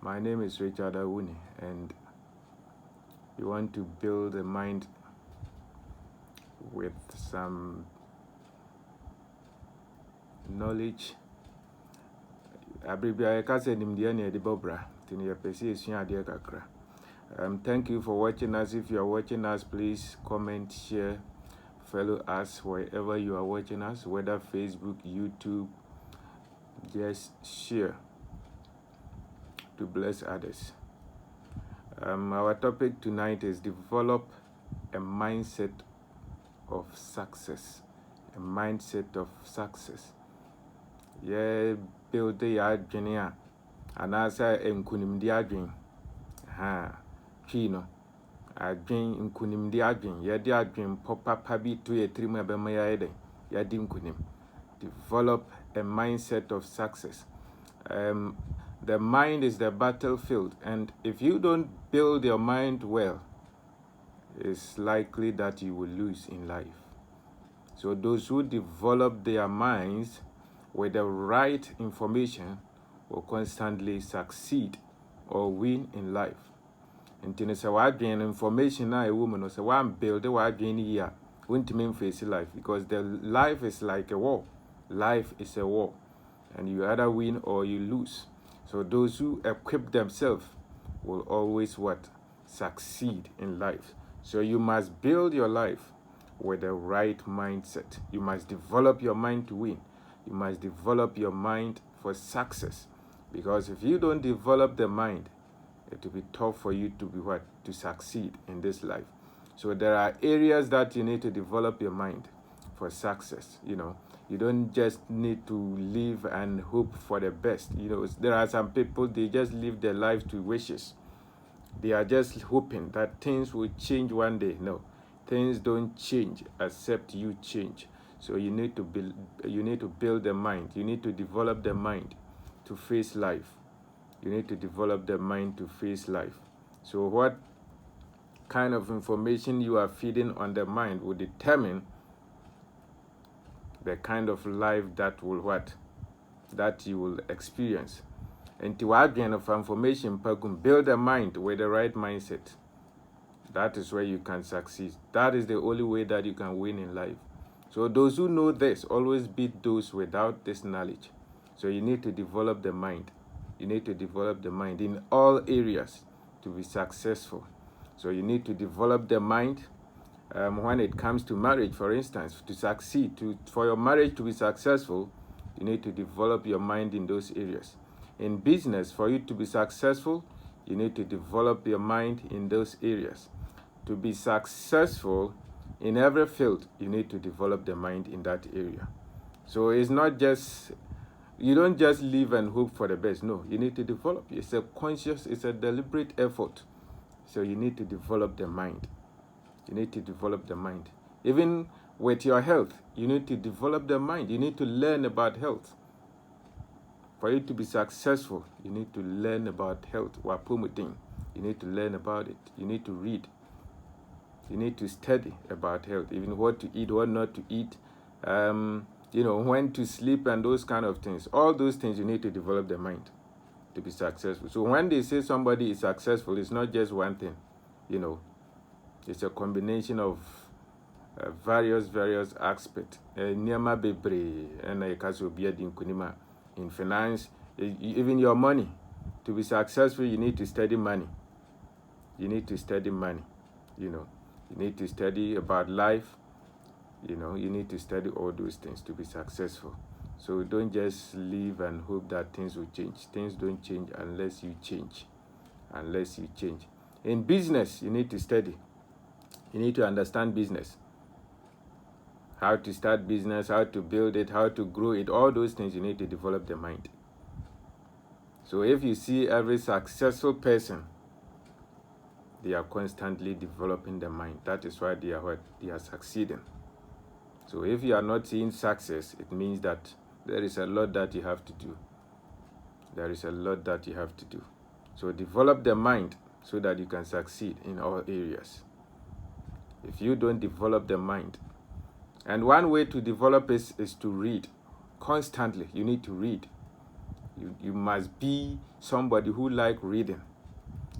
My name is Richard Awuni, and you want to build a mind with some knowledge. Thank you for watching us. If you are watching us, please comment, share, follow us wherever you are watching us, whether Facebook, YouTube. Just share to bless others. Our topic tonight is develop a mindset of success. A mindset of success. Yeah, build the adwene and answer nkunimdi adwen. Chino adwen nkunimdi adwen. Yedi adwen papa bi to ye trimu abema yaede. Yadi nkunim. Develop a mindset of success. The mind is the battlefield, and if you don't build your mind well, it's likely that you will lose in life. So those who develop their minds with the right information will constantly succeed or win in life. And to say what information now a woman or say one build what here won't mean face life, because the life is like a war. Life is a war, and you either win or you lose. So those who equip themselves will always succeed in life. So you must build your life with the right mindset. You must develop your mind to win. You must develop your mind for success. Because if you don't develop the mind, it will be tough for you to be to succeed in this life. So there are areas that you need to develop your mind for success. You don't just need to live and hope for the best. There are some people, they just live their life to wishes. They are just hoping that things will change one day. No, things don't change except you change. So you need to build the mind. You need to develop the mind to face life. You need to develop the mind to face life. So what kind of information you are feeding on the mind will determine the kind of life that you will experience. And to add of information, build a mind with the right mindset. That is where you can succeed. That is the only way that you can win in life. So those who know this always beat those without this knowledge. So you need to develop the mind. You need to develop the mind in all areas to be successful. So you need to develop the mind. When it comes to marriage, for instance, to succeed, for your marriage to be successful, you need to develop your mind in those areas. In business, for you to be successful, you need to develop your mind in those areas. To be successful in every field, you need to develop the mind in that area. So it's not just, you don't just live and hope for the best. No, you need to develop. It's a deliberate effort. So you need to develop the mind. You need to develop the mind. Even with your health, you need to develop the mind. You need to learn about health. For you to be successful, you need to learn about health. You need to learn about it. You need to read. You need to study about health, even what to eat, what not to eat, when to sleep and those kind of things. All those things you need to develop the mind to be successful. So when they say somebody is successful, it's not just one thing, It's a combination of various aspects. In finance, even your money. To be successful, you need to study money. You need to study money. You need to study about life. You need to study all those things to be successful. So don't just live and hope that things will change. Things don't change unless you change. In business, you need to study. You need to understand business. How to start business, how to build it, how to grow it, all those things you need to develop the mind. So if you see every successful person, they are constantly developing the mind. That is why they are succeeding. So if you are not seeing success, it means that there is a lot that you have to do. So develop the mind so that you can succeed in all areas. If you don't develop the mind, and one way to develop is to read constantly. You need to read. You must be somebody who like reading,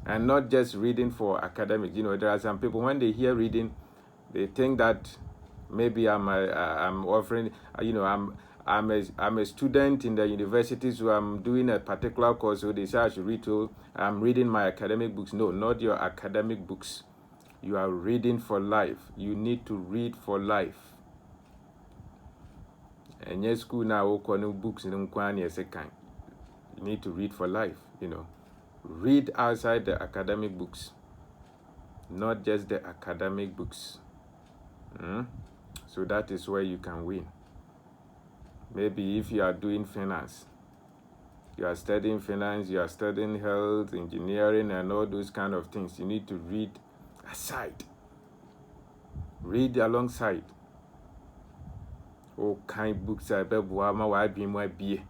and not just reading for academics. There are some people, when they hear reading, they think that maybe I'm offering, I'm a student in the university, so I'm doing a particular course, so they say I should read, so I'm reading my academic books. No, not your academic books. You are reading for life. You need to read for life. And yes, school now, books in kind. You need to read for life, Read outside the academic books, not just the academic books. So that is where you can win. Maybe if you are doing finance, you are studying finance, you are studying health, engineering, and all those kind of things, you need to read aside. Read alongside. All kind books are ma wa bi mo abie.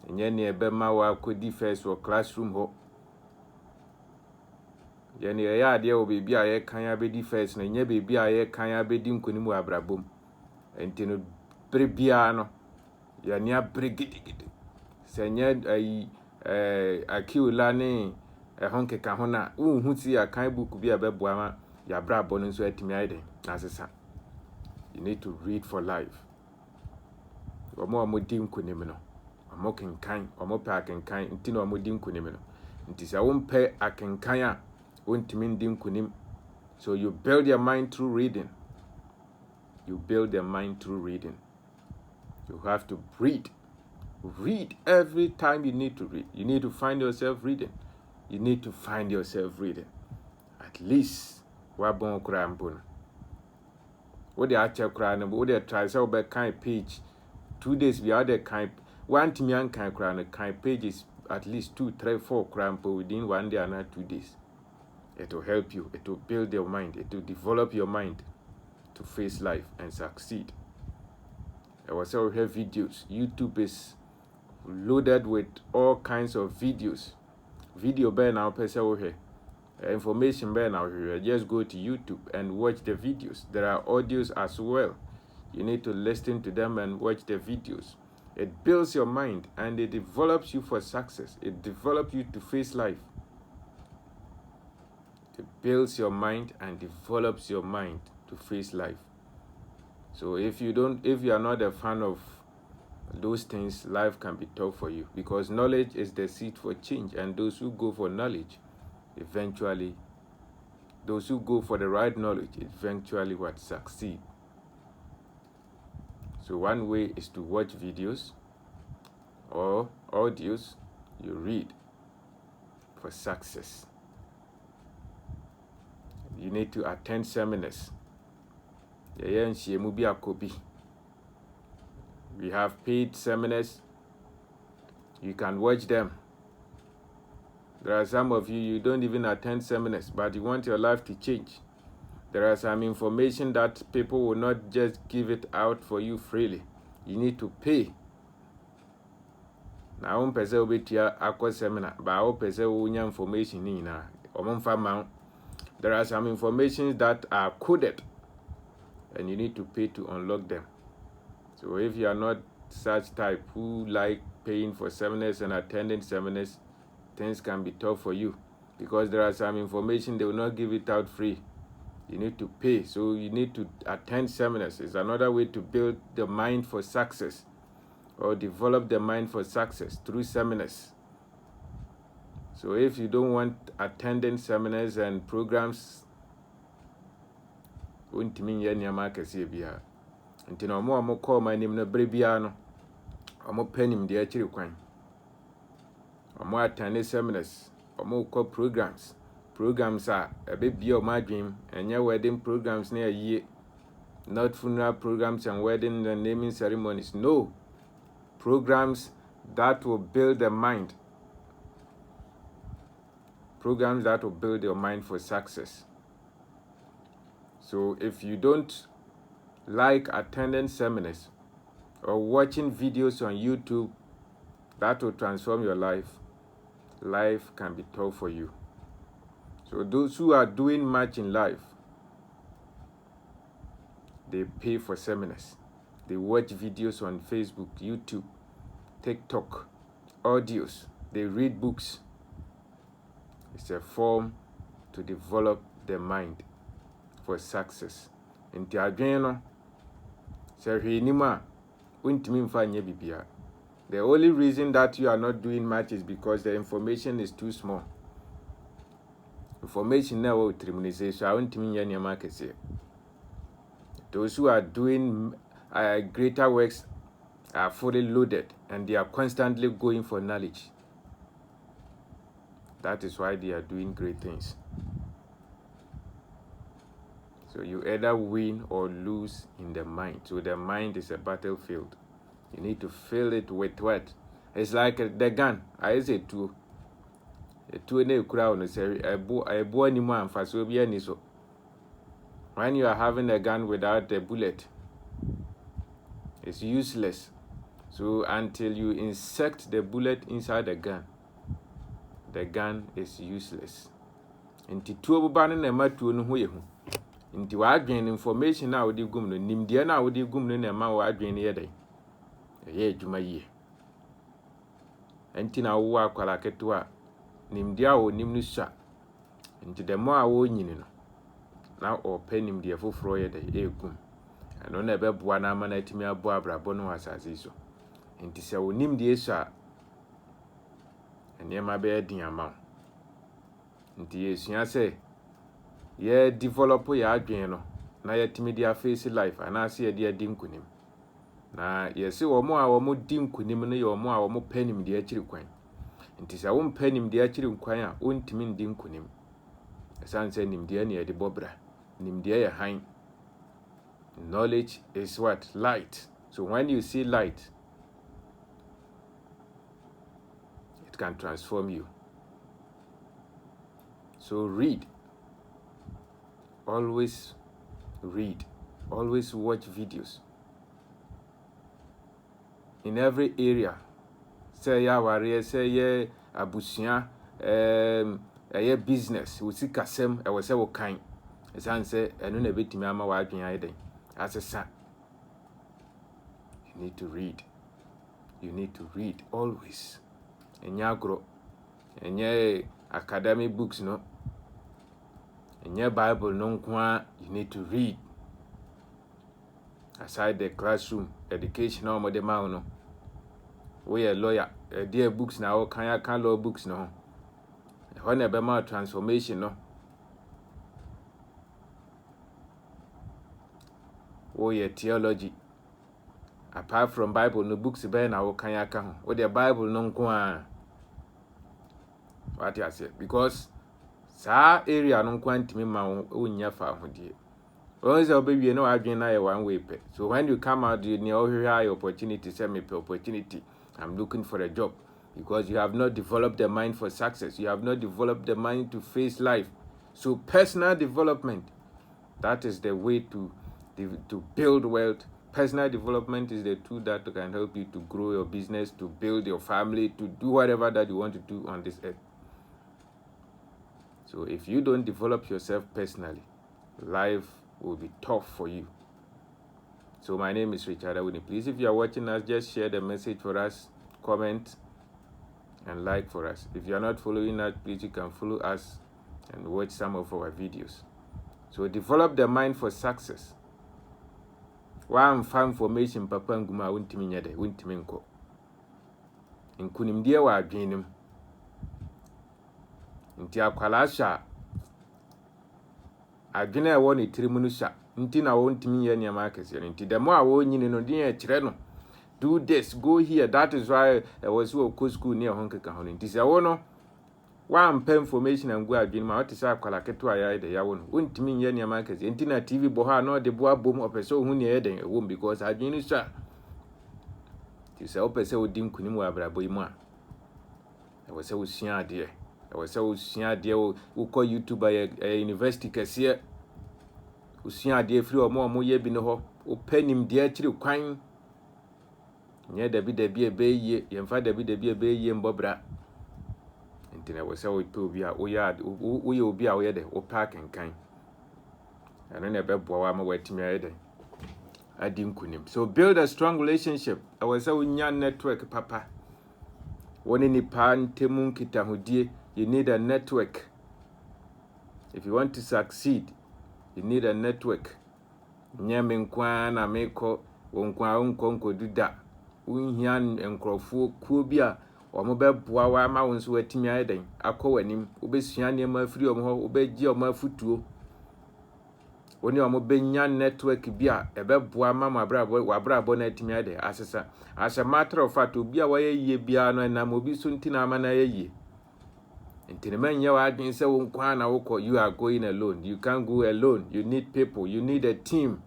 Enye ne ebe ma wa kodi first or classroom ho. Ye ne ya ade o bebi a ye kan ya bedi first na enye bebi a ye kan ya bedi nkonimu abrabom. Enti no brebia no ya ne abregidi. Senye akiula ne honkeka ho na hu ti akan book bi abeboa ma ya brabo no so atimi aiden asesa. You need to read for life. Omo di nkonim no omo kenkan omo pe akenkan nti na omo di nkonim no nti sa wo mpe akenkan a wontimi ndi nkonim. So you build your mind through reading. You build your mind through reading. You have to read. Read every time you need to read. You need to find yourself reading. You need to find yourself reading. At least wabon kura mbon. What the actual cry no, what the try so be kind page 2 days we other kind one timian kind cry no kind pages at least 2, 3, 4 crampo within 1 day and 2 days. It will help you. It will build your mind. It will develop your mind to face life and succeed. I was also have videos. YouTube is loaded with all kinds of videos. Video bear now person here. Information bear now here. Just go to YouTube and watch the videos. There are audios as well. You need to listen to them and watch the videos. It builds your mind and it develops you for success. It develops you to face life. It builds your mind and develops your mind to face life. So if you are not a fan of those things, life can be tough for you, because knowledge is the seed for change, and those who go for knowledge, those who go for the right knowledge, eventually what succeed. So one way is to watch videos or audios. You read for success. You need to attend seminars. We have paid seminars. You can watch them. There are some of you don't even attend seminars, but you want your life to change. There are some information that people will not just give it out for you freely. You need to pay. Now, one person will be here at seminar, but one person will need information in there are some information that are coded, and you need to pay to unlock them. So if you are not such type who like paying for seminars and attending seminars, things can be tough for you, because there are some information they will not give it out free. You need to pay. So you need to attend seminars. It's another way to build the mind for success, or develop the mind for success through seminars. So if you don't want attending seminars and programs, untimi ye nyama kese bia. Nti na omo call my name na brebia no. Omo penim de akiri kwan. Omo attend seminars, omo call programs. Programs are a baby of my dream, and your wedding programs near ye. Not funeral programs and wedding and naming ceremonies. No. Programs that will build the mind. Programs that will build your mind for success. So if you don't like attending seminars or watching videos on YouTube that will transform your life, life can be tough for you. So those who are doing much in life, they pay for seminars. They watch videos on Facebook, YouTube, TikTok, audios, they read books. It's a form to develop the mind for success. Nti adwen no se hwe nim a untimi mfa nya bibia. The only reason that you are not doing much is because the information is too small. Information now will terminate, so I untimi nya nyama kese. Those who are doing greater works are fully loaded and they are constantly going for knowledge. That is why they are doing great things. So you either win or lose in the mind. So the mind is a battlefield. You need to fill it with what? It's like the gun. I say two. A two in a crowd and say a boy ni man for so be any so. When you are having a gun without a bullet, it's useless. So until you insert the bullet inside the gun is useless. Nti two obuba ne ma tuo no ho ye hu. Nti wa adwen information na wodi gum no nimde na wodi gum no na ma wa adwen ne yedai. Ye adwuma yie. Nti na wo akwala ketewa nimde a wo nim no sha. Nti demo a wo nyini no na o pe nimde foforo yedai egum. Ano na beboa na ama na timi abo abrabo no asase so. Nti se wo nimde sha enema be din ama. Nti yesua se ye develop ya adwen no na ye timi dia face life anase ye dia din kunim. Na yesi womo a womo din kunim no ye womo a womo panim dia akiri kwan. Nti se wo mpanim dia akiri kwan a ontimi din kunim. Esanse nimdia ne ye de bobra. Nimdia ye han. Knowledge is what? Light. So when you see light, it can transform you. So read. Always read. Always watch videos. In every area. Say ya warrior, say ye abusia, ye business. We see kasem, I was say what kind. As I say, I don't know bit me ama wa adwen ayde. As a son. You need to read. You need to read always. Enya agro. Enya academic books no. Enya Bible no kwa. You need to read. Aside the classroom education no mo de ma no. We a lawyer. Dear books now can law books no. When a bema transformation no. Oh yeah, theology. Apart from Bible, no books be na wo kan aka ho. O the Bible no nko a. What you say? Because sa area no nko antimi ma wo nya fa ho die. Once you be no adwen na one way pe. So when you come out you near high opportunity, say me opportunity. I'm looking for a job because you have not developed the mind for success. You have not developed the mind to face life. So personal development, that is the way to build wealth. Personal development is the tool that can help you to grow your business, to build your family, to do whatever that you want to do on this earth. So if you don't develop yourself personally, life will be tough for you. So my name is Richard Awuni. Please, if you are watching us, just share the message for us, comment, and like for us. If you are not following us, please you can follow us and watch some of our videos. So develop the mind for success. One farm formation papa nguma untimi nyade untimi nko. Nkunimdie wa adwenem. Nti akwala sha adwene e wo ne tirimu no sha. Nti na wo ntimi ye niam akese. Nti demo a wo nyini no din e kire no. Do this, go here. That is why I was so go school near honkeka ho. Nti se wo no one pay information and go adwene ma what is akwala keto aya de ya wo no. Untimi ye niam akese. Nti na TV bo ha no de bo abom opeso hu ne ye den e wo because adwene sha. Ti se opese odim kunim wa abrabo yi mu a. E wo se wo sua ade. E wo se wo sua ade wo ko YouTuber ye university kese. Usua ade free omo ye bi ne ho o panim de akiri kwan nye David ebe ye yemfa David ebe ye mbobra ntina wo se wo pe obi a wo ye obi a wo ye de wo park nkan eno na beboa wa ma watimi aye de adi nkunim. So build a strong relationship. I was say nya network papa Woni nipa ntemu nkitahodie. You need a network. If you want to succeed, you need a network. Nyame nkwa na meko wonkwa onkonko duda. Unhia enkrofo kuo bi a omo beboa wa ma won so watimi ayeden akọ wanim obesua ne ma afiri omo ho obegie omo afutuo. Oni omo benya network bi a ebeboa ma wabrabo na atimi ayeden asesa. As a matter of fact, obi a waye yie bia no na obi so ntina ama na yie. Intinemen ya wadin se wonkwa na woko, you are going alone. You can't go alone. You need people. You need a team.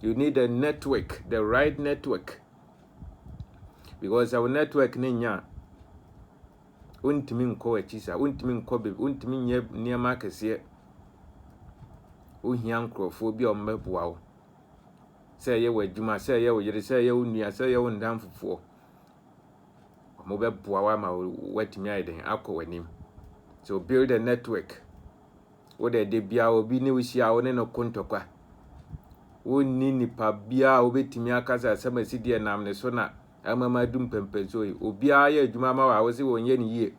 You need a network, the right network. Because our network ninya untimi nko achisa, untimi nko be, untimi nye niema kese. Ohia nkrofo bi o mmeboa wo. Se ye wadwuma, se ye wo yire, se ye wo nua, se ye wo ndamfofo. Omo beboa wa ma watimi ayeden akọ wanim. So build a network. Wo de bia obi ne wihia wo ne no kontokwa. Wo ni nipa bia obetimi akasa asamasi de nam ne so na amama dum pempezo yi. Obi a ya adwuma ma wa wo se wonye ne yie.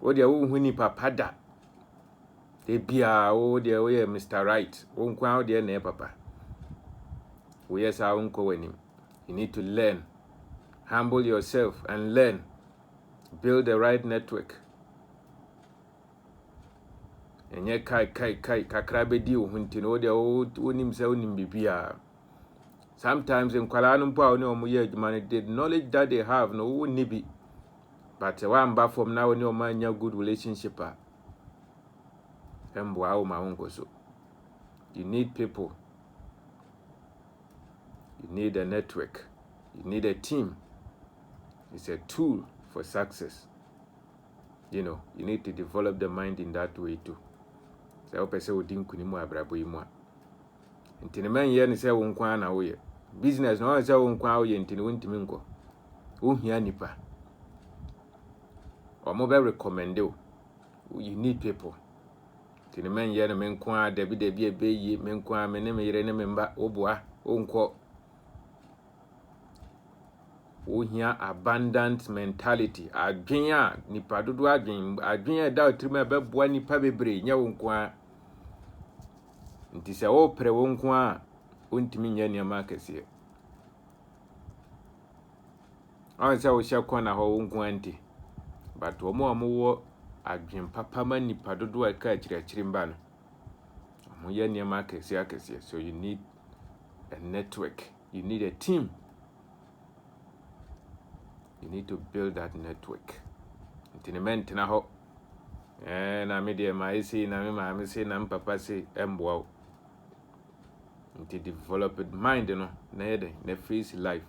Wo de wo hu nipa pada. De bia wo de wo ye Mr. Right. Wo nkwa wo de na papa. Wo yes a wonko wanim. You need to learn. Humble yourself and learn. Build the right network. Enye kai kakra bedi wo hunti no de wonim se wonim bibia. Sometimes in kwala no mpo a omo ye adwuma the knowledge that they have no wo nibi. But one ba from now ni omo anya good relationship a embo a o ma wonko so. You need people. You need a network. You need a team. It's a tool for success. You know, you need to develop the mind in that way too. So opese odin kunimu abrabo yimu a. Ntini men ye ni se wo nkwa na wo ye. Business no se wo nkwa wo ye ntini wontimi nko. Wo hia nipa. Omo be recommend you. You need people. Ntini men ye na men nkwa debi ebeyi men nkwa me ne me yire ne me mba oboa onko. Wo hia abundant mentality. Adwen a nipa dodo adwen a da otrima beboa nipa bebre nya wo nkwa. Nti se wo pre wo nkwa ontimi nya niam akese. On se wo hye kona ho wo nkwa nti. But omo wo adwen papa ma nipa dodo a ka akire mba no. Omo ye niam akese. So you need a network. You need a team. You need to build that network. Intiniment na ho. Na me de ma isi na me ma say na papa say emboa. Into developed mind no na yede na face life.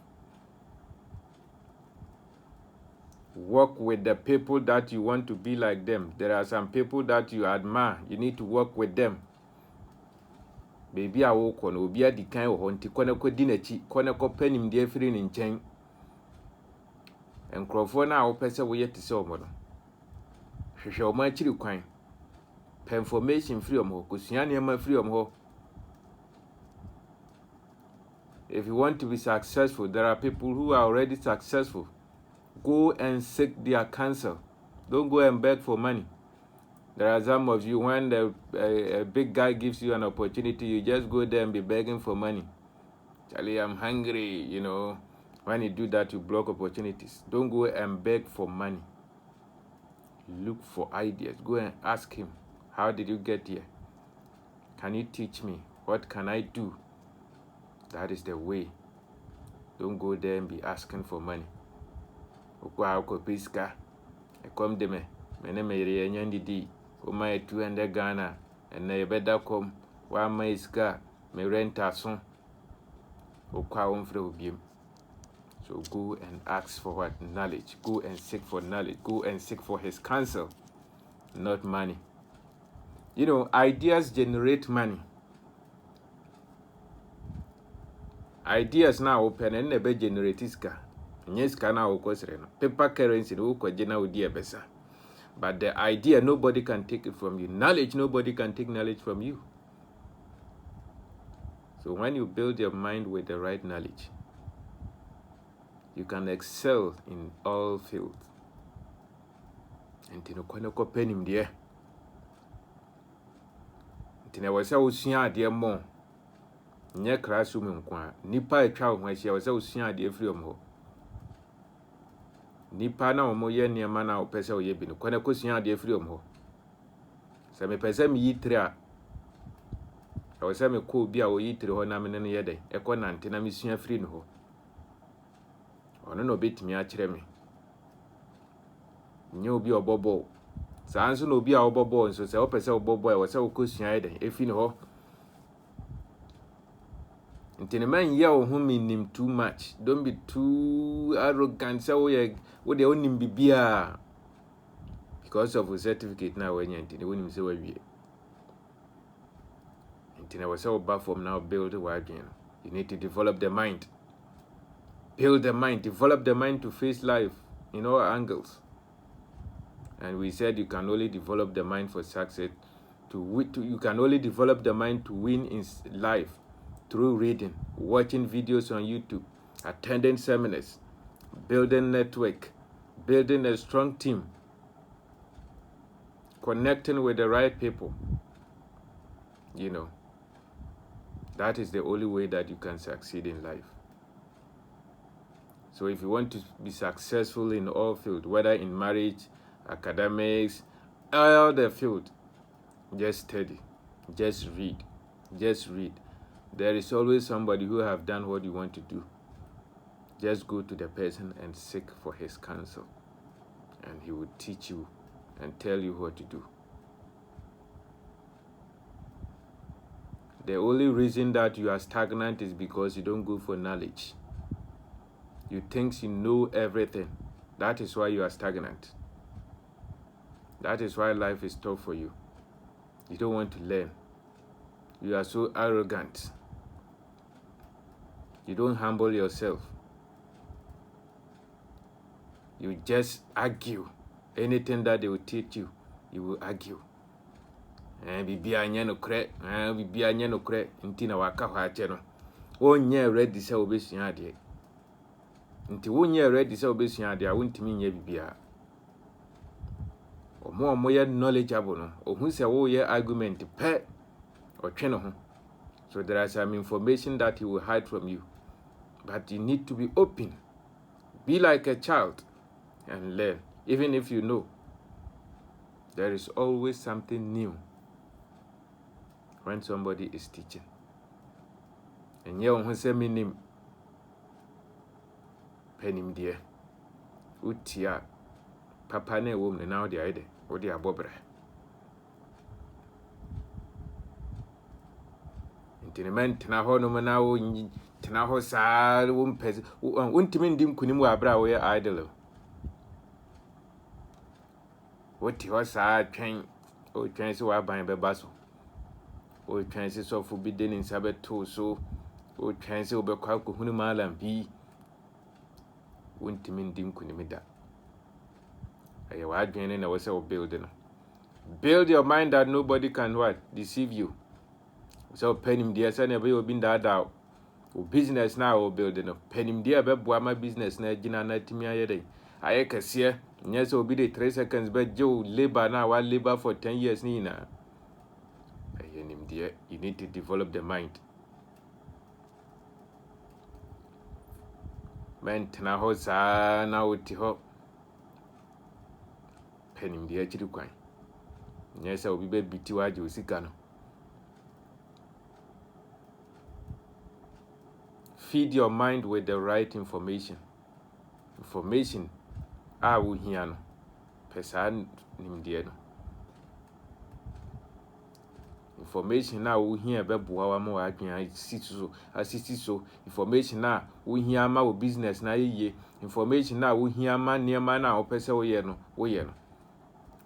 Work with the people that you want to be like them. There are some people that you admire. You need to work with them. Baby a wo ko no obi adikan wo nti kone ko di na chi kone ko panim de afiri ni nchen. Enkrofo na wo pese wo yete se omo no. Hwehwe omo akiri kwan. Pa information free omo ko sua ne ma free omo ho. If you want to be successful, there are people who are already successful. Go and seek their counsel. Don't go and beg for money. There are some of you, when a big guy gives you an opportunity, you just go there and be begging for money. Charlie, I'm hungry, you know. When you do that, you block opportunities. Don't go and beg for money. Look for ideas. Go and ask him, how did you get here? Can you teach me? What can I do? That is the way. Don't go there and be asking for money. Okwa oko piska. Ekom de me. Mene me yere nyandidi. Oma 200 Ghana. And na yebeda kom. Wa ma iska. Me renta son. Okwa omfre obiem. So go and ask for what? Knowledge. Go and seek for knowledge. Go and seek for his counsel. Not money. You know, ideas generate money. Ideas now open and never generate iska. Yes, can now paper currency no kojena odi ebesa. But the idea, nobody can take it from you. Knowledge, nobody can take knowledge from you. So when you build your mind with the right knowledge, you can excel in all fields. And no kwane ko penim de. Ntina wo se wo sua ade mo. Nye classroom nkwa. Nipa etwa ho ahia wo se wo sua ade free om ho. Nipa na omo ye niema na opese wo ye bi no kwane ko sua ade free om ho. Se me pese me yitre a wo se me ko bi a wo yitre ho na me ne ye den. E ko nante na me sua free no ho. Ono no betimi a kire me. Nye obi obobo. Saa nso no obi a obobo nso se opese obobo e wo se wo ko sua ye den efi no ho. Ntene man ye wo ho minim too much. Don't be too arrogant. Say wo de onim bibia because of a certificate na we nya ntene wonim se wawie. Ntene wo se wo ba from now build again. You need to develop the mind. Build the mind, develop the mind to face life in all angles. And we said you can only develop the mind for success. You can only develop the mind to win in life through reading, watching videos on YouTube, attending seminars, building network, building a strong team, connecting with the right people. You know, that is the only way that you can succeed in life. So if you want to be successful in all fields, whether in marriage, academics, all the field, just study, just read. There is always somebody who have done what you want to do. Just go to the person and seek for his counsel, and he will teach you and tell you what to do. The only reason that you are stagnant is because you don't go for knowledge. You think you know everything. That is why you are stagnant. That is why life is tough for you. You don't want to learn. You are so arrogant. You don't humble yourself. You just argue. Anything that they will teach you, you will argue. Bibia anya no kre, bibia anya no kre, nti na waka ho ache no. Onye ready say obesua ade. Nti wonye ready say obesua ade a wontimi nya bibia. Omo ye knowledgeable no. Ohun say wo ye argument pe otwe no ho. So there are some information that he will hide from you. But you need to be open. Be like a child and learn. Even if you know, there is always something new when somebody is teaching. And ye who say minim penim die. Utia papa ne wom ne now de ide. Odi abobre. Intiniment na ho no na wo tena ho saa wo mpese wontimi ndim kunim wa abra wo ye idol. Woti ho saa twen o twen se wa ban beba so. O twen se so fu bi de nin sabeto so. O twen se obekwa ko hunu malam bi. Wontimi ndim kunim da. Aye wa adwene na wo se wo build no. Build your mind that nobody can what deceive you. So penim dia say na be obi ndada o business na o build no. Penim dia be boa ma business na gina na timi ayede. Aye kase nya so obi de 3 seconds be je labor na wa labor for 10 years ni na. Aye nim dia, you need to develop the mind. Man tena ho sa na oti ho. Penim dia chiri kwan. Nya so obi be biti waje osika no. Feed your mind with the right information. Information wo hia no. Pesa nimdie no. Information wo hia be boa wa ma wa adwen asisi so. Information wo hia ma wo business na yeye. Information wo hia ma niema na wo pese wo ye no.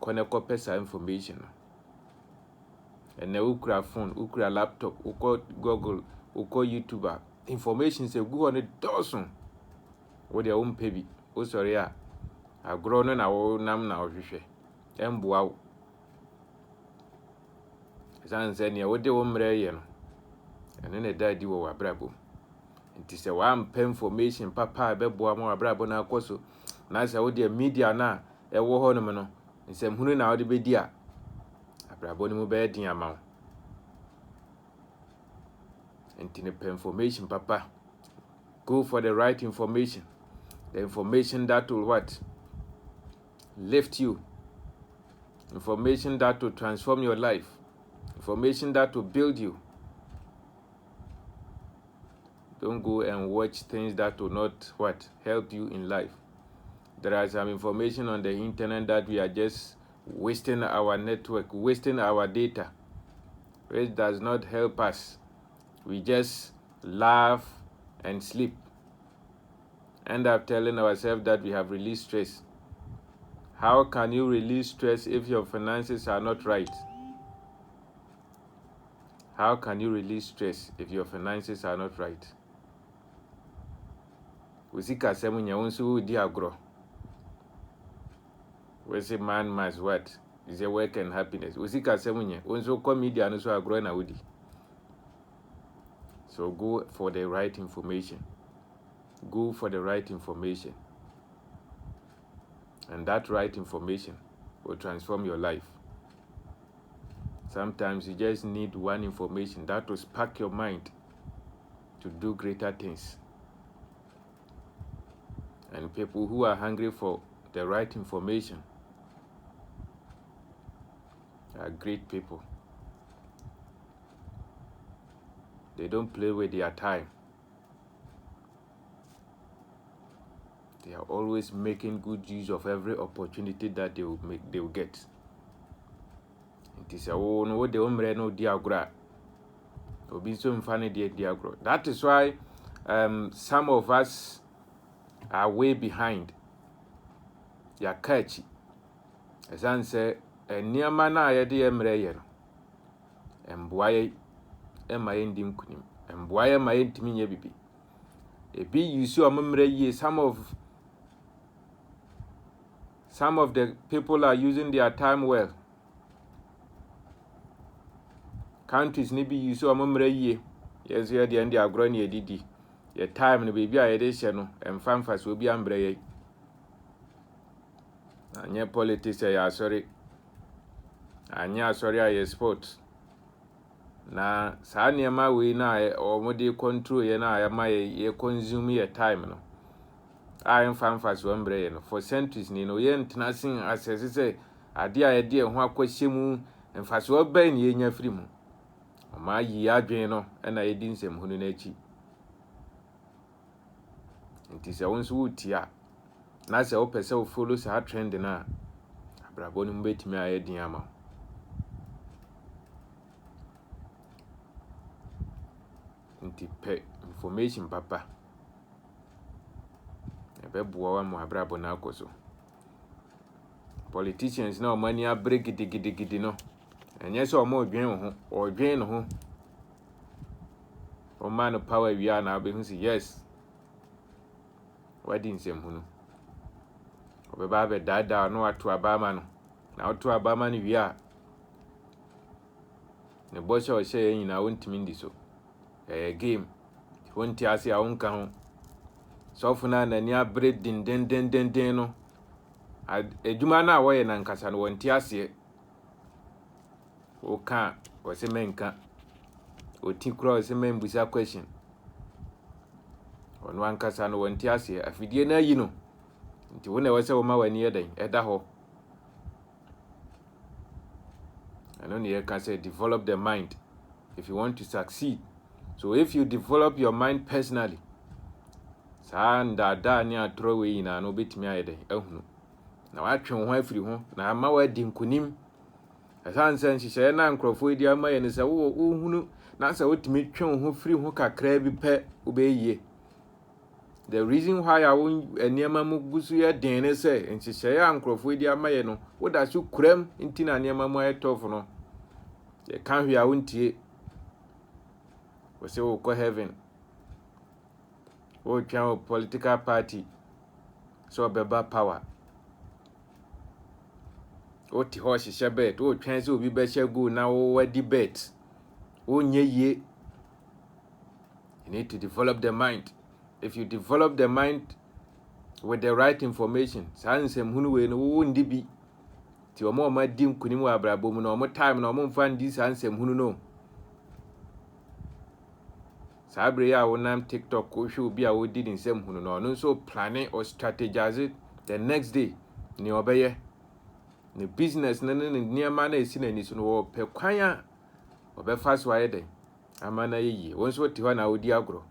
Kone ko pesa information no. Ene ukra phone, ukra laptop, uko Google, uko YouTuber. Information say go on it dozen. What their own baby. Oh sorry agro no na wo nam na ohwehwe. Emboa wo. San say ne wo de wo mre ye no. Ene na dadi wo wabrabo. Nti se wampɛ information papa bɛboa ma wabrabɔ na akɔso na sɛ wo de media na ɛwɔ hɔ nom no nsɛm hunu na wode bɛdi a abrabɔ no mu bɛyɛ den ama wo. Nti ne pɛ information papa. Go for the right information. The information that will what? Lift you. Information that will transform your life. Information that will build you. Don't go and watch things that will not what? Help you in life. There are some information on the internet that we are just wasting our network, wasting our data, which does not help us. We just laugh and sleep. End up telling ourselves that we have released stress. How can you release stress if your finances are not right? How can you release stress if your finances are not right? Usika semunya unsu di agro. We say man must what? Is a work and happiness. Usika semunya unsu media no so agro na udi. So go for the right information. Go for the right information. And that right information will transform your life. Sometimes you just need one information that will spark your mind to do greater things. And people who are hungry for the right information are great people. They don't play with their time. They are always making good use of every opportunity that they will get. It is a no de omre no diagra. Obi so mfane de diagro. That is why some of us are way behind. Ya kachi. Esan se nneɛma na yɛde emre yɛ no. Emboaye emaye ndim kunim. Emboaye maye ntimi nye bibi. Ebi use omre ye. Some of the people are using their time well. Countries ni bi use omre ye. Yes, ye de ndi agro na yedidi. Ye time no baby a yede hye no emfamfa so obi ambre ye. Anye politics ya sorry. Anya sorry a sport. Na saa nneɛma we na omode control ye na ayama ye consume ye time no. I am fanfa so ambre no for centuries ni no ye ntena sin asese se ade a ye de ho akwahye mu emfa so ba ni ye nya firi mu. Oma yi adwen no na ye di nsem hunu na achi. Nti se wonso wutia na se wo pese wo follow sa trend na abrabo no mbetimi aye din ama. Nti pe information papa ebeboa wa mo abrabo na akoso. Politicians na omani abre gidigidi no enye se omo odwen no ho o man power wi na abehu si yes wadi nsem hunu obeba be dada no atu abama no na atu abama no wi a ne bosha o she yin na wontimi ndi so game wonti ase a wonka ho sofuna na ni abre den no edwuma na wo ye na nkasa no wonti ase o ka o se menka o ti kura o se membusa question ono ankasa no wonti ase afidie na yi no nti wo na wo se wo ma wani edan eda ho ano ne ka say develop the mind if you want to succeed. So if you develop your mind personally, sa ndada ni atro we ina no betimi ayede ehunu na watwe ho afiri ho na ama wadi nkunim asansan hihye na nkrofo edi ama ye ne se wo hunu na se wotimi twe ho firi ho kakra bi pe obeye. The reason why I won eniema mu gusu ye den ne se nhihye ya nkrofo edi ama ye no wo da so kuram nti na eniema mu ayetofo no ye kan hwe a wontie we say we go heaven. We twa political party so beba power. O ti ho hihye bet o twa se obi be hye go na wo debate o nye ye need to develop the mind. If you develop the mind with the right information, saa nsɛm hunu wei no wo ndi bi. Ti omo ma di nkunim wa abrabɔ mu no omo time no omo mfa ndi saa nsɛm hunu no. Saa abre ya wonam TikTok ko hwe obi a wodi din nsɛm hunu no no so planning or strategize it the next day ni obeye. The business na nneɛma na esi na ni so no wo pɛ kwan a obefa so aye den amana yeye won so ti ho na odi agro.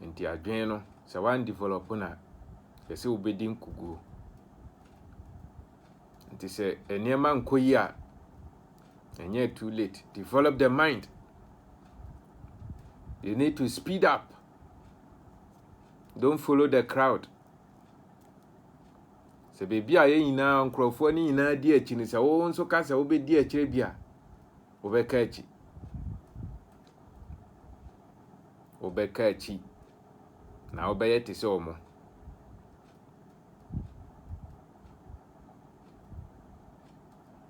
Nti adwen no sɛ wan develop na yɛsɛ obedi nkugu. Nti sɛ nneɛma nkoyi a enye too late. Develop the mind. You need to speed up. Don't follow the crowd. Se bebi a ye nyina nkrofo ni nyina di achi ni se wo nso ka se wo be di achi bia wo be ka achi. Wo be ka achi. Na wo be ye te se omo.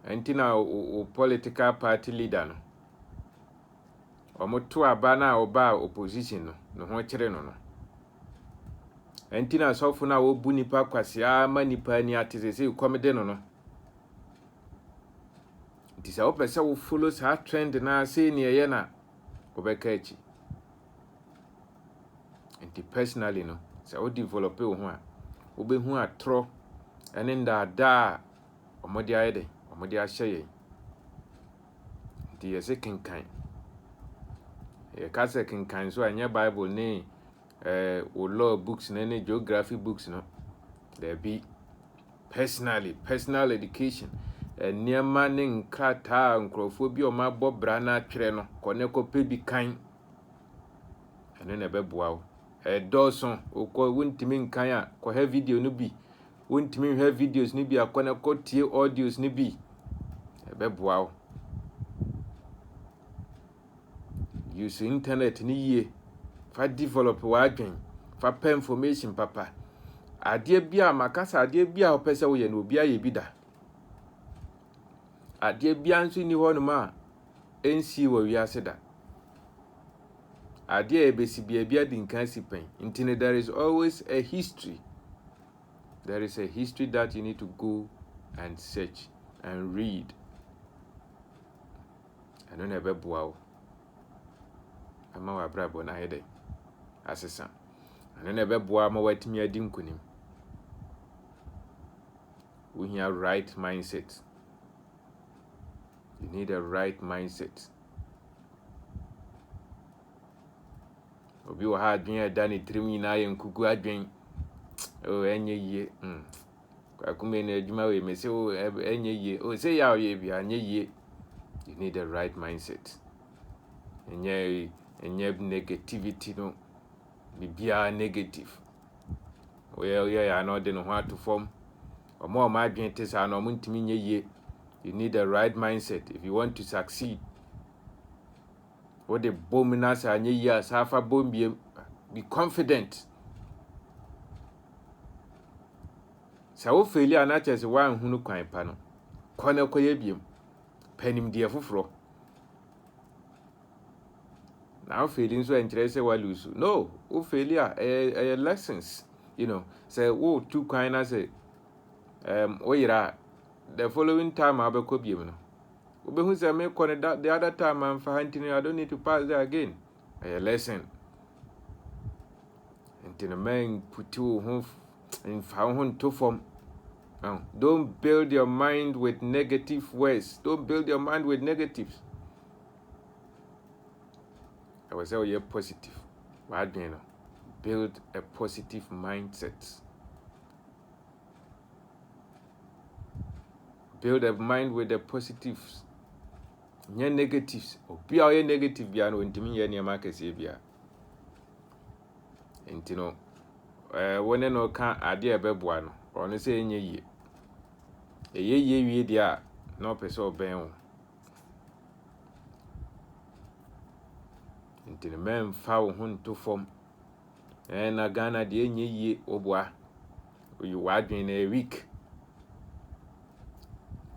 Entina o political party leader no. Omo to aba na oba opposition no ho kire no. Entina sofo na wo bu nipa kwase ama nipa ni atese komede no. Nti se wo pese wo follow sa trend na se ne ye na obeka achi. Nti personally no se wo develop wo ho a wo be hu atro ene ndada omode ayede omode ahye ye. Nti ye se kinkan. Ye ka se kinkan so anya Bible ni law books and geography books no there be personal education near manning krata nkrofo bi o ma bobra na atwere no kone ko pe bi kan ene na beboa wo doson okọ wontimi nkan a ko ha video no bi wontimi hwe videos ni bi akọ na ko tie audios ni bi beboa wo use internet ni yie fa develop wadwen fa pa information papa ade bia makasa ade bia opese wo ye no bia ye bi da ade bia nso ni ho no ma ensi wo wiase da ade ebesi bia din kan si pen intine there is always a history. There is a history that you need to go and search and read. I don't ever bow ama wa brabo na hede asesa and never boa ma watimi adi nkunim. We have right mindset. You need a right mindset. Obi wa ha adwen ada ne tirim na ye nkugu adwen o enye yie kwakume na adwuma we mese o enye yie o se ya o ye bia enye yie. You need a right mindset. Enye negativity no bibia negative. We ya no de no ho atofom omo ma adwen te sa no muntimi nye yie. You need a right mindset if you want to succeed. What the bominas anye yie safa bombie. Be confident. Sa wo failure na chese wa nhunu kwan pa no kone koye biem panim de foforo. Now failing so interest wa lose. No, o failure lessons, you know. Say wo two kind as say oyira the following time abeko biem no. Obe hu say me kone the other time I'm for hunting I don't need to pass there again. A lesson. Until the man put you home and found to form. Don't build your mind with negative words. Don't build your mind with negatives. I was say you're positive. What do you know? Build a positive mindset. Build a mind with the positives. Nye negatives. Obi a ye negative bia no ntimi ye niam akese bia. Enti no wone no ka ade ebeboa no. Ono se enye yie. Eyeye wie dia no pese oben wo. Enti no men fa wo ho nto fom. Na Ghana de enye yie oboa. You wadwen na week.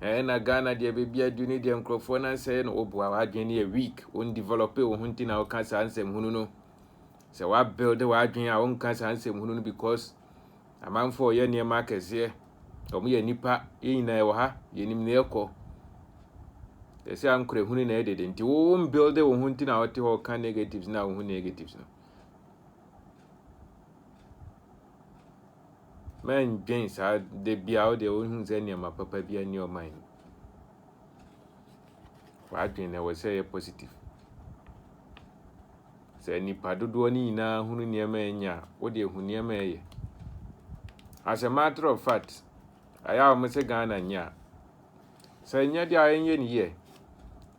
na Ghana de baby adu ni de nkrofo na say no oboa wadwen ne weak on develop wo hunti na oka sa ansem hunu no se wa build wadwen a onka sa ansem hunu no because amanfo ye ne ma kese omo ye nipa yina e wo ha yenim ne ekọ say ankure hunu na edede nti wo build wo hunti na wote ho ka negatives na wo hu negatives no man James de bia o de wo hu ze ne ma papa bia ni o mind wadwen na wo say positive say nipa dodo ni na hunu ne ma enya wo de hu ne ma ye as a matter of fact aya o se Ghana nya say nya dia yenye ni ye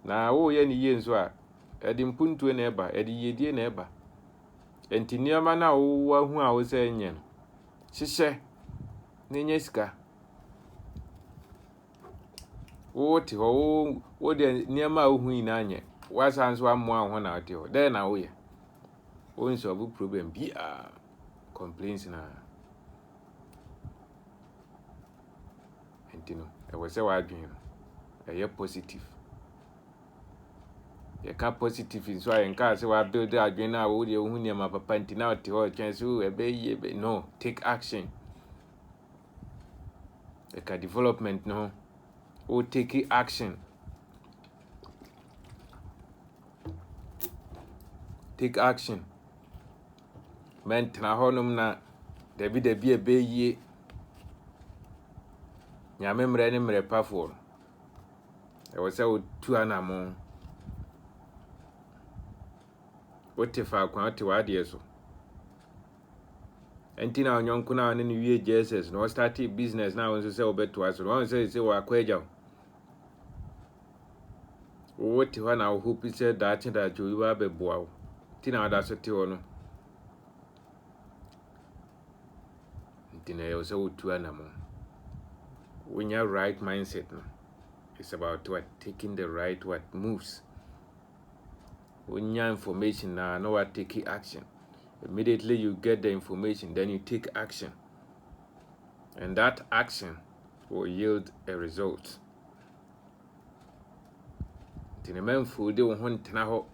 na wo ye ni ye nso a edi mpuntu na eba edi yedie na eba enti niama na wo hu a wo say enye no hihye na nya sika wo ti ho wo de niama wo hu ina anye wasa nso ammo a ho na ate ho de na wo ye wo nso bu problem bi complaints na enti no e wo say wa dwen no e positive ye ka positive so ayen ka say wa build adwen na wo de hu niama papa enti na ate ho chance wo e be no take action e ka development no or take action. Take action. Men tena honum na debi e be ye. Nyame mre ne mre pafo. E wo se o tu anamo. O te fa kwa o te wa de so. Enti na onyonku na ne wie Jesus no start business na won se obeto aso won se wa kwaja o ti ho na o hope se da che da jo wa beboa o ti na da so ti ho no enti na yo se o tu anamo when you right mindset no it's about what taking the right what moves when you information na no what take action. Immediately you get the information, then you take action. And that action will yield a result. Tinemen fude wo hontena ho.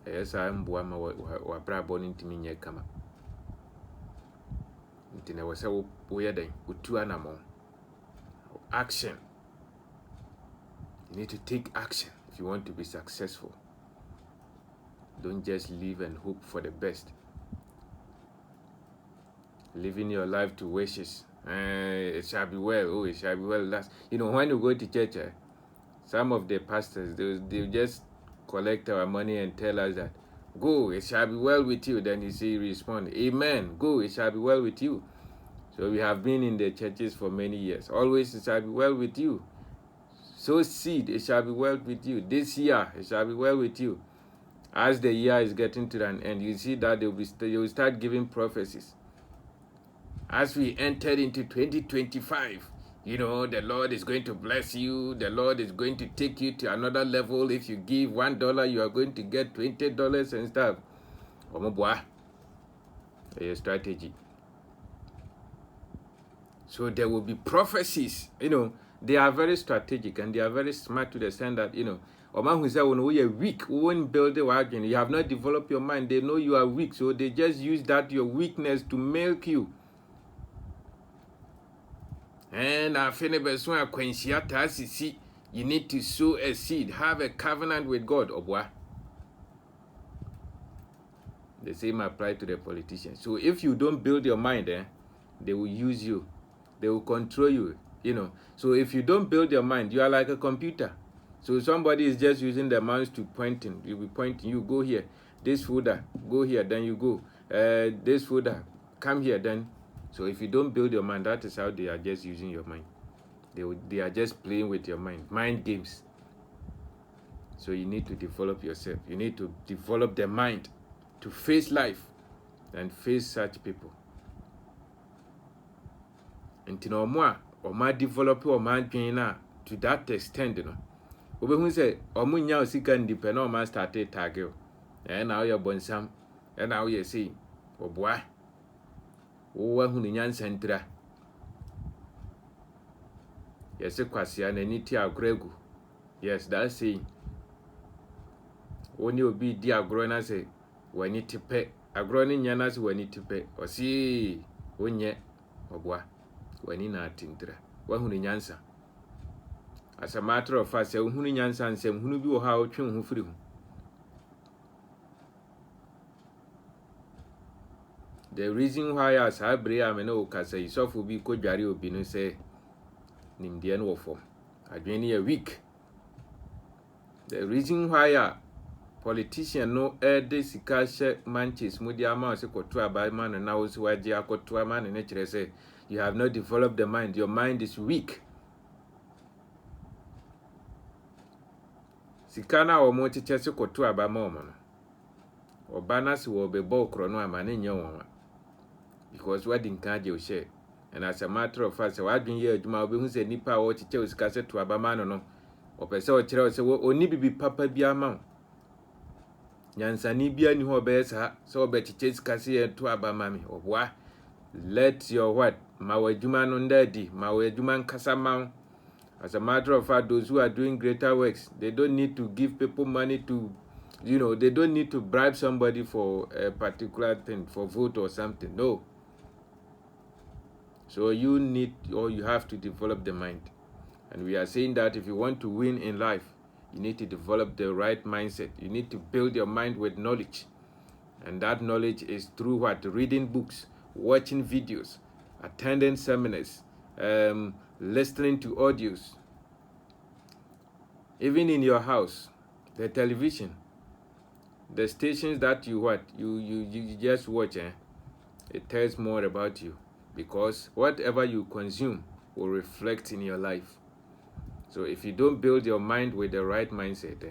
Esa mboa ma wa brabo ntimi nye kama. Ntine wo se wo yeden, utu anamo. Action. You need to take action if you want to be successful. Don't just live and hope for the best. Living your life to wishes. It shall be well. Oh, it shall be well. That's, when you go to church, some of the pastors, they just collect our money and tell us that, go, it shall be well with you. Then you see, respond, amen. Go, it shall be well with you. So we have been in the churches for many years. Always, it shall be well with you. Sow seed, it shall be well with you. This year, it shall be well with you. As the year is getting to an end, you see that they will start giving prophecies. As we entered into 2025, the Lord is going to bless you. The Lord is going to take you to another level. If you give $1, you are going to get $20 and stuff. Omoboa, a strategy. So there will be prophecies. They are very strategic and they are very smart to the extent that, Oman who said when we are weak, we won't build the wagon. You have not developed your mind. They know you are weak, so they just use that your weakness to milk you. And I feel you need to sow a seed, have a covenant with God. The same apply to the politicians. So if you don't build your mind, they will use you. They will control you. So if you don't build your mind, you are like a computer. So somebody is just using the mouse to pointing. You'll be pointing. You go here. This folder. Go here. Then you go. This folder. Come here. Then. So if you don't build your mind, that is how they are just using your mind. They are just playing with your mind. Mind games. So you need to develop yourself. You need to develop the mind to face life and face such people. Until Oma develop your mind to that extent, Who say, Omunya Sika independent or man started taggle. And now you're bonsam, and now you see, boy, who Nyan Centra. Yes, kwasia na ni ti agregu. Yes, that's saying. Oni obi di agro na say wani tipe. Agro ni nya na say wani tipe. Osi onye obwa. Wani na atindra. Wa hunu nyansa. As a matter of fact, say hunu nyansa nsem hunu bi wo ha otwe ho firi ho. The reason why as abre amena o kasa isofo bi ko dware obi no say nimde no wo fom. Adwene ya weak. The reason why politician no de sika hye manches mu dia ma se koto aba ma no na wo si waje akoto ama ne kire say you have not developed the mind. Your mind is weak. Sika na wo mo chiche se koto aba ma omo no. Oba na se wo be bo kro no ama ne nya won. Because what in kaje o share. And as a matter of fact, what adwin ye adwuma obi hu se nipa wo chiche o sika se to aba ma no no. Opese o kire o se oni bibi papa bia ma. Nyansani bia ni ho be sa so be chiche sika se to aba ma me. Obwa let your what mawajuma no ndadi mawajuma nkasa ma. As a matter of fact, those who are doing greater works, they don't need to give people money to, they don't need to bribe somebody for a particular thing, for vote or something. No. So you need, or you have to develop the mind. And we are saying that if you want to win in life, you need to develop the right mindset. You need to build your mind with knowledge. And that knowledge is through what? Reading books, watching videos, attending seminars, listening to audios. Even in your house, the television, the stations that you just watch, it tells more about you, because whatever you consume will reflect in your life. So if you don't build your mind with the right mindset,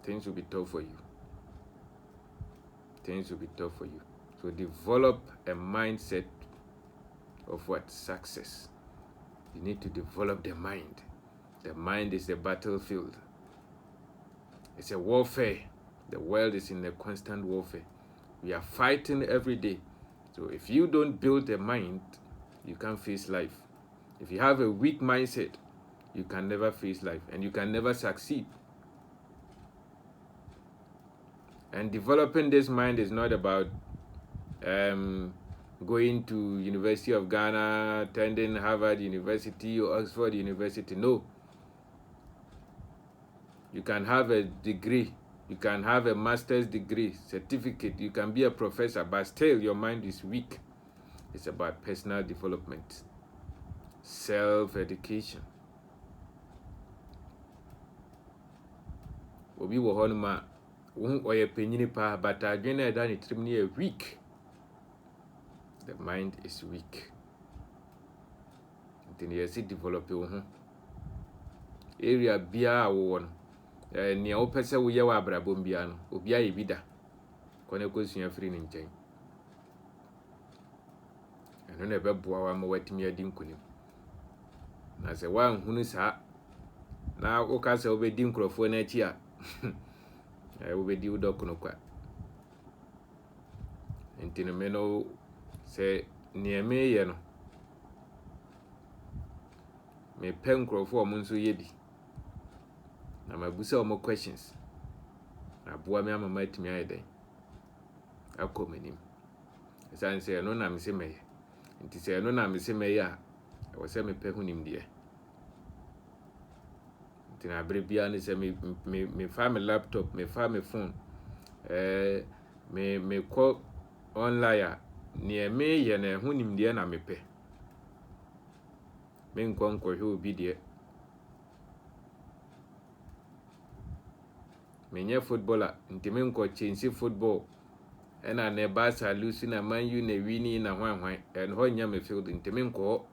things will be tough for you. Things will be tough for you. So develop a mindset of what? Success. You need to develop the mind. The mind is a battlefield. It's a warfare. The world is in a constant warfare. We are fighting every day. So if you don't build a mind, you can't face life. If you have a weak mindset, you can never face life and you can never succeed. And developing this mind is not about going to University of Ghana, attending Harvard University or Oxford University. No. You can have a degree. You can have a master's degree, certificate. You can be a professor, but still your mind is weak. It's about personal development, self-education. Obi wo honma oye penyini pa, but adwene da ne trim ne weak. The mind is weak. Then you see develop wo ho. Area bia wo no. Nia wo pese wo ye wa abrabom bia no. Obi aye bi da. Kone kosua firi ne nchen. Eno na be boa wa ma watimi adi nkunim. Na se wa nhunu sa na wo ka se obedi nkrofo na chi a. Obedi udokono kwa. Entino meno se nieme ye no. Me pe nkrofo mo nso ye bi. Na mabusa omo questions. Na boa me amama atimi ayeden. Akomanim. Esan se no na me se meye. Nti se no na me se meye a wo se me pe hunim de. Nti na bre bia ne se me fa me laptop, me fa me phone. Me call online nieme ye na hunim de na me pe. Me nkonko hwe obi de. Menye footballer, nti me nko change football. Ena ne Barca lose na Man U na wini na hwan en ho nya me field nti me nko.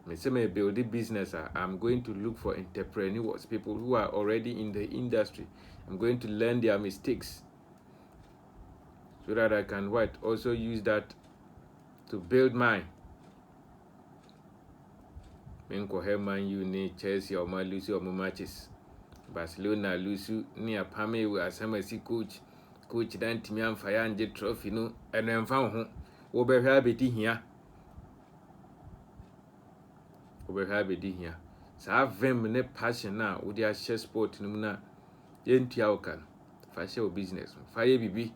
Me say me build a business. I'm going to look for entrepreneurs, people who are already in the industry. I'm going to learn their mistakes so that I can also use that to build mine. Me nko he Man U ni Chelsea or Man lose or matches. Barcelona lose ni apame we asama si coach dan timi amfa ya nje trophy no eno emfa ho wo be hwa beti hia wobɛhwɛ abɛdi hia saa vim ne passion na wode ahyɛ sport no mu na yentua wo ka no fa hyɛ wo business fa yɛ bibi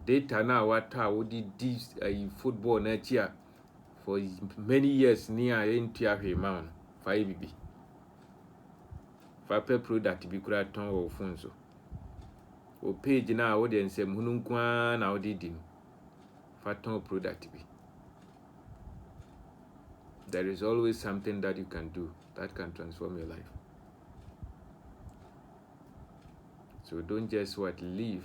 data na wata wode di football na akyi a for many years ni a yentua hwe ma no fa yɛ bibi fa pɛ product bi kura ton wo phone so o page na wode nsɛm hunu nko na wode di no fa ton product bi. There is always something that you can do that can transform your life. So don't just live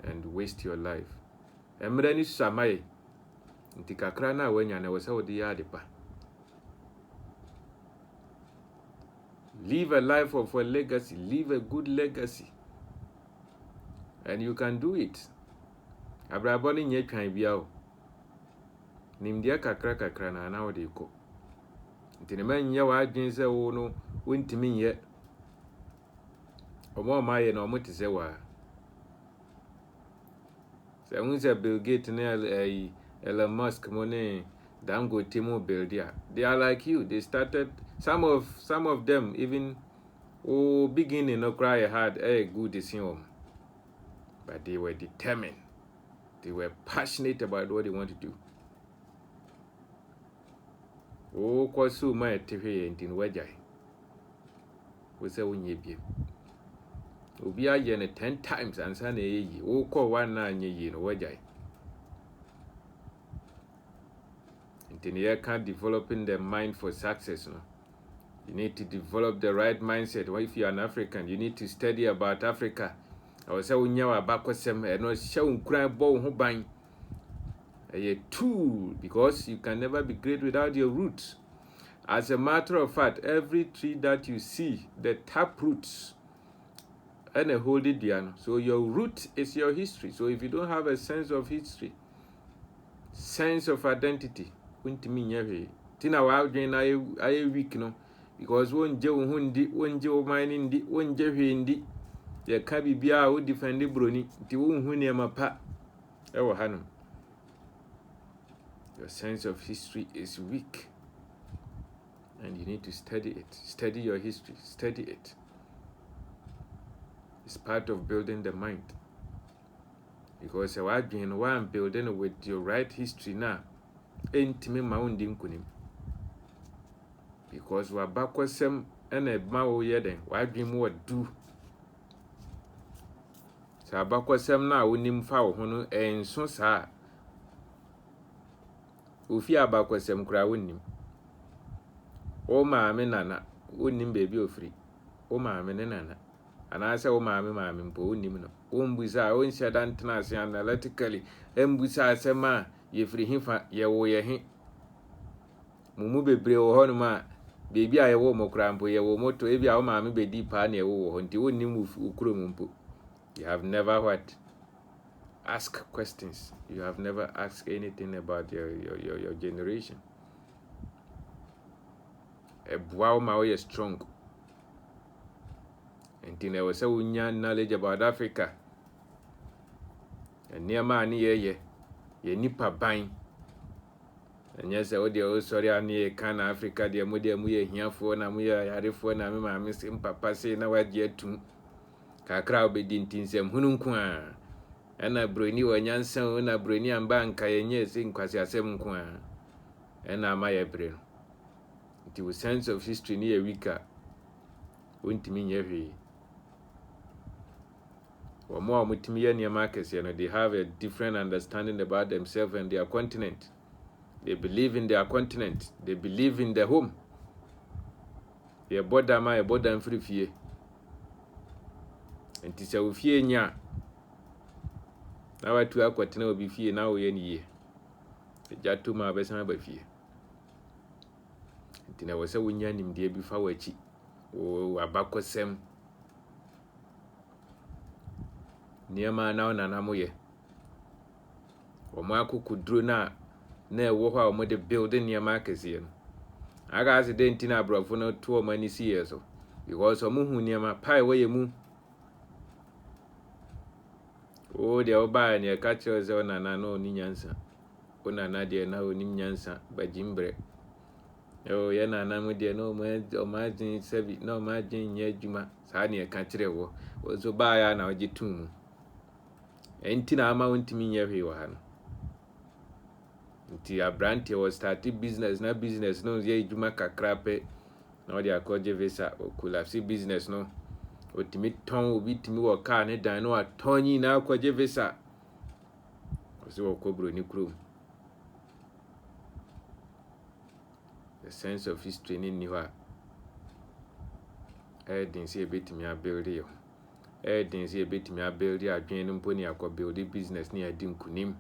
and waste your life. Emre ni samaye nti kakra na wanya na wasa wodi ya adepa. Live a life of a legacy, live a good legacy. And you can do it. Abrabɔ ni nye twan bia o. Nimdia kakra na wode ko. Nti ne manya wa adwen sɛ wo no wontimi nyɛ. Omo ma ye na omo te sɛ wa. Sɛ hun sɛ Bill Gates ne Elon Musk mo ne Dangote mo build dia. They are like you. They started some of them even beginning no cry hard good decision. But they were determined. They were passionate about what they want to do. Kwasu ma tehwe ntin wajai. We say wonye biem. Obi aye ne 10 times ansa na eyi. Kɔ one na anye yi no wajai. Ntin ye can developing the mind for success no. You need to develop the right mindset. Well, if you are an African, you need to study about Africa. I was saying unya wa bakwasem no show nkran bo ho ban. A tool because you can never be great without your roots. As a matter of fact, every tree that you see, the tap roots and a hold it down. So your root is your history. So if you don't have a sense of history, sense of identity, tina wa adwen aye weak no because wonje wo hundi wonje wo mining ndi wonje hwendi ye ka bibia wo defend broni nti wo hu ne mapa e wo hanum. Your sense of history is weak and you need to study it. Study your history, study it. It's part of building the mind. Because one building with your right history now ain't me ma undi nkunim. Because wa bakwasem ene ma wo yeden wa adwen mu do. Sa bakwasem na wonim fa wo ho no enso saa. Ofi abakwasem kura wonim. O maame nana wonim bebi ofri. O maame ne nana. Anase o maame mpo wonim no. O mbusa o nhyeda ntena ase analytically. Mbusa asema yefri hifa ye wo ye he. Mumu bebre wo ho no ma bebi a ye wo mokura mpo ye wo moto ebi a o maame bedi pa na ye wo ho nti wonim ukuro mpo. You have never ask questions. You have never asked anything about your generation. A boy ma we strong. And then was a knowledge about Africa. And near man ye nipa bang. And yes, I would sorry I near can Africa, dear Mudia Muya here for na Muya Yarifo na me miss him papa say na what yet to Kakra be dintin sem hununkwa. Ena broni wa nyansa na broni amba anka yenye sin kwasi asem nko a ena amaye bre no nti wo sense of history ni weaker wontimi nye hwe wo mo amutimi ye ne makese no they have a different understanding about themselves and their continent. They believe in their continent, they believe in the home. Ye boda ma ye boda mfiri fie nti se wo fie nya na watu akwatena obi fie na wo ye ni ye ejatu ma besan ba fie ntina wo se wonya nimde bi fa wachi wo abakosem niema na ona na moye wo ma akukudro na ewo ho a wo de building niema akese no aga accident na abrofo no to o mani si yeso because o mu hu niema pai wo ye mu o de oba ne ka che ze onana no ni nyansa onana de na oni nyansa bajimbre oh ye na na mu de no ma din sebi no ma din nye adwuma saa ne ka kire wo so ba ya na oje tum enti na ama wontimi nye hwe wo ha no nti abrante wo start business na business no ye adwuma kakra pe na odi akoje visa okulapsi business no otimi ton obi timi wo car ne dan no atonyi na akoje visa osi wo kobro ni krom. The sense of history ni hwa din se ebetimi a build yo din se ebetimi a build adwen no mpo ni akọ build business ni adi nkunim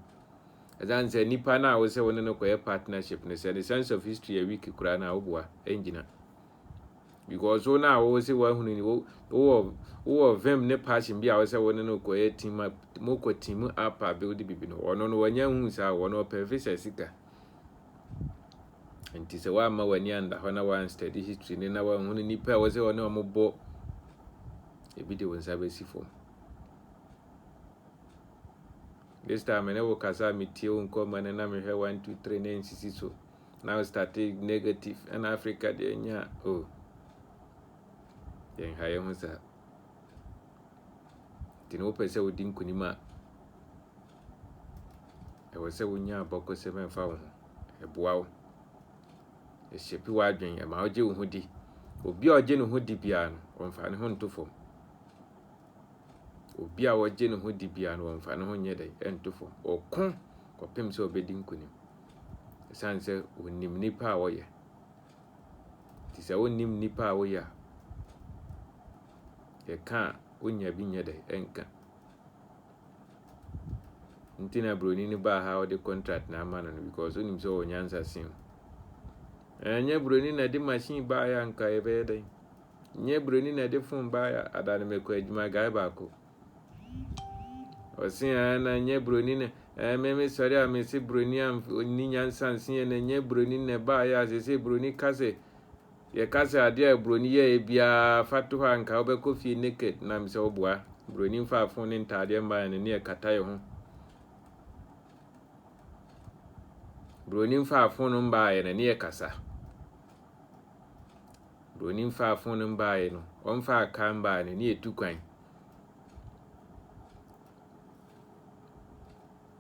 azan se nipa na wo se won no koye partnership ne se the sense of history a week kura na obua engina because so na wo se wa hunu ni wo vem ne passion bi a wo se won no koye team up mo ko team up a build bibi no wono no wanya hu sa wono perfect sika nti se wa ma wani anda ho na one study history ni na wa hunu nipa wo se wono mo bo ebi de won sabe sifo. This time I never kasa me tie unko man na me hwe 1 2 3 9 6 so now started negative and Africa de nya oh yen haye hu sa tino pese odin kunima e wo se wonya aboko se menfa wo e boa wo e shepi wa adwen e ma oje wo hudi obi oje no hudi bia no wonfa ne ho ntofo obi a woje ne ho di bia no wonfa ne ho nye dai entofo okon kopem se obedi nkunim sanse onim nipa a woye ti se onim nipa a woye e ka onya bi nye dai enka ntina broni ni ba ha odi contract na amano no because onim so onyansa sin enya broni na di machine ba ya nka e be dai nye broni na di phone ba ya adane meko adwuma gai ba ko osia na nye broni ne meme sori a me se broni am ni nyansa nsin na nye broni ne ba ya se broni kase ye kase ade a broni ye bia fatu ha nka obekọ fie naked na me se obua broni mfa phone ne ntade mba ne ne kataye ho broni mfa phone mba ye ne ne kasa broni mfa phone mba ye no o mfa ka mba ne ne etukwan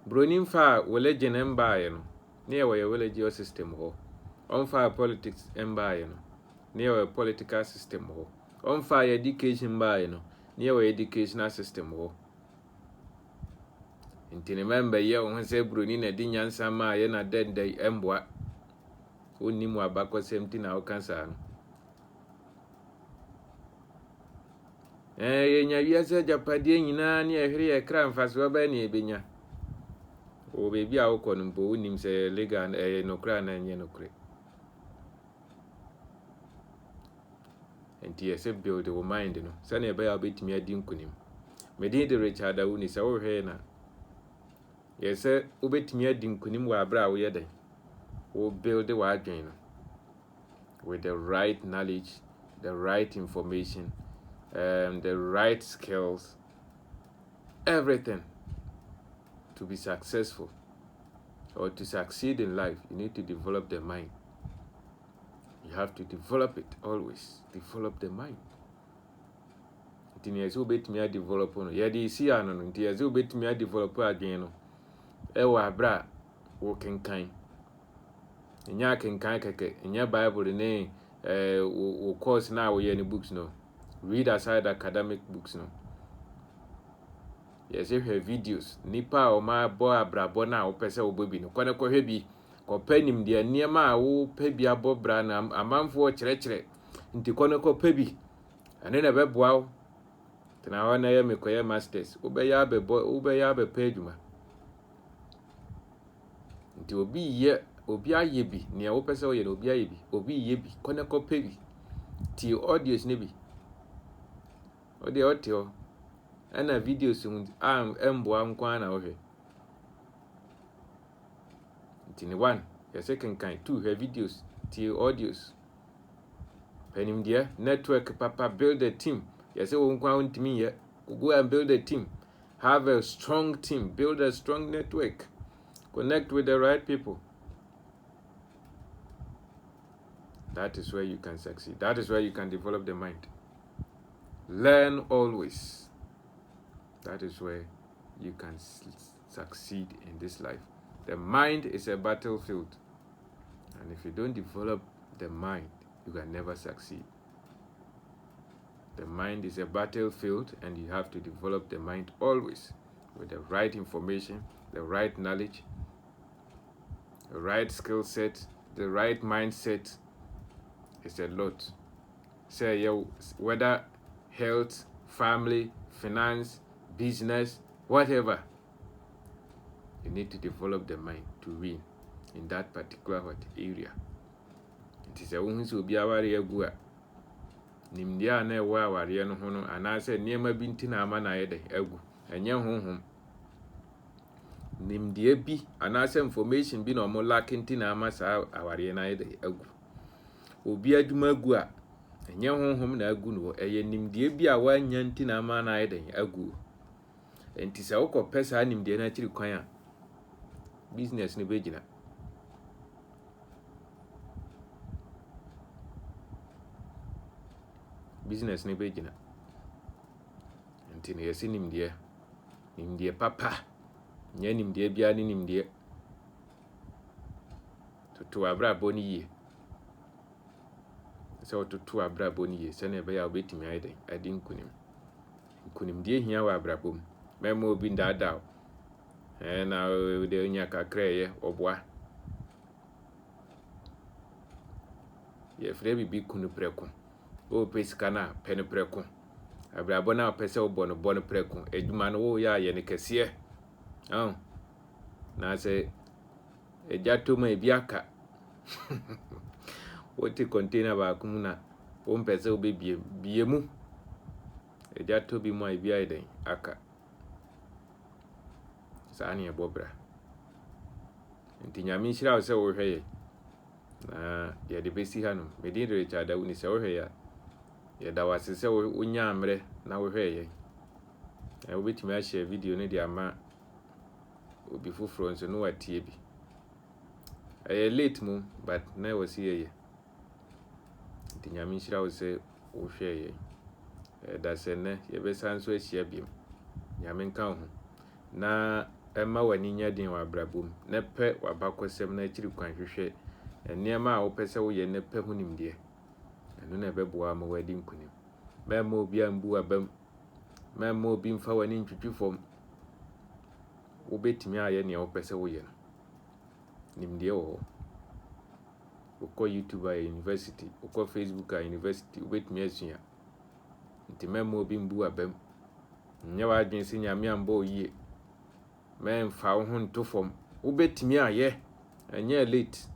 broni mfa wole ne mba ye no ne ye wole geo system ho o mfa politics mba ye no ne ye political system ho o mfa education mba ye no ne ye educational system ho ntine member ye o se broni na di nyansa ma ye na dendai emboa onni mu abakọ semti na o kansa no ye nya wiase japade nyina ne ehwere ye kra mfaso ba ne ebenya o bebi a ukọ mbo unim se legal nokra na nye nokre enti ye se build your mind no se na ebe ya betimi adi nkunim medi de Richard Awuni se wo hwe na ye se obetimi adi nkunim wa abra wo ye den wo build wa adwen no with the right knowledge, the right information, the right skills, everything. To be successful or to succeed in life, you need to develop the mind. You have to develop it always. Develop the mind. Nti betimi a develop no. Ye di si ano no. Nti betimi a develop adwen no. Ewa abra wo kenkan. Nya kenkan keke. Nya Bible ne wo course na wo ye ni books no. Read aside academic books no. Yes, if you videos nipa o ma bo abrabo na o pese o bobi no kone ko hwe bi ko panim de niema a wo pa bi abobra na amanfo o kyerɛkyerɛ nti kone ko pa bi ane na beboa wo tena ho na ye mekoye masters wo be ya be pa adwuma nti obi aye bi ne wo pese o ye no obi aye bi obi ye bi kone ko pa bi ti audios ne bi o de otio ana videos emboa nkwa na ohwe ntini 1 ya second kind 2 her videos ti audios penim dia network papa build a team ya se wo nkwa ntimi ye go and build a team, have a strong team, build a strong network, connect with the right people. That is where you can succeed. That is where you can develop the mind. Learn always. That is where you can succeed in this life. The mind is a battlefield. And if you don't develop the mind, you can never succeed. The mind is a battlefield, and you have to develop the mind always with the right information, the right knowledge, the right skill set, the right mindset. It's a lot. Say, whether health, family, finance, business, whatever, you need to develop the mind to win in that particular area. It is a woman who be a gua. Nimdia na ewa aware no ho no anase niema bi ntina ama na yede agu enye honhom. Nimdia bi anase information bi na omo lack ntina ama sa aware na yede agu. Obi adwuma agu a enye honhom na agu no eye nimdia bi a wanya ntina ama na yede agu. Enti se wo kopesa nimdia na chiri kwan a business ni begina. Business ni begina. Enti ne yesi nimdia papa nya nimdia bia ni nimdia tutu abra boni ye se tutu abra boni ye se na be ya obetimi aiden adi nkunim die hia wa abra bom memo obi ndada na de nya kakra ye oboa ye frɛ bibi kunu preko o pesika na pene preko abra bona pese o bono preko eduma no wo ya ye ne kese na se ejato ma ebiaka wote container ba kumuna o mpese o bebie mu ejato bi mu ebia iden aka saani ebobra nti nyame nhira wo se wo hweye na ye de besi ha no medin Richard Awuni se wo hweye ye da wase se wo nya amre na wo hweye wo betimi a share video ne de ama obi fufuro nso no watie bi late mu but na wasi ye nti nyame nhira wo se wo hweye da se ne ye be sanso ahia biem nyame nka ho na ema wani nya din wa brabom ne pe wabakosem na chiri kwan hwehwe enema a wo pese wo ye ne pe hunimde eno na beboa ma wadi nkunim memo obi ambu abam memo obi mfa wani ntwitwifom wo betimi aye ne wo pese wo ye nimde wo ko YouTube a university ko Facebook a university wo betimi asua nti memo obi mbu abam nya wa adwen se nyame ambo yie men fa wo ho ntofom wo betimi aye enye late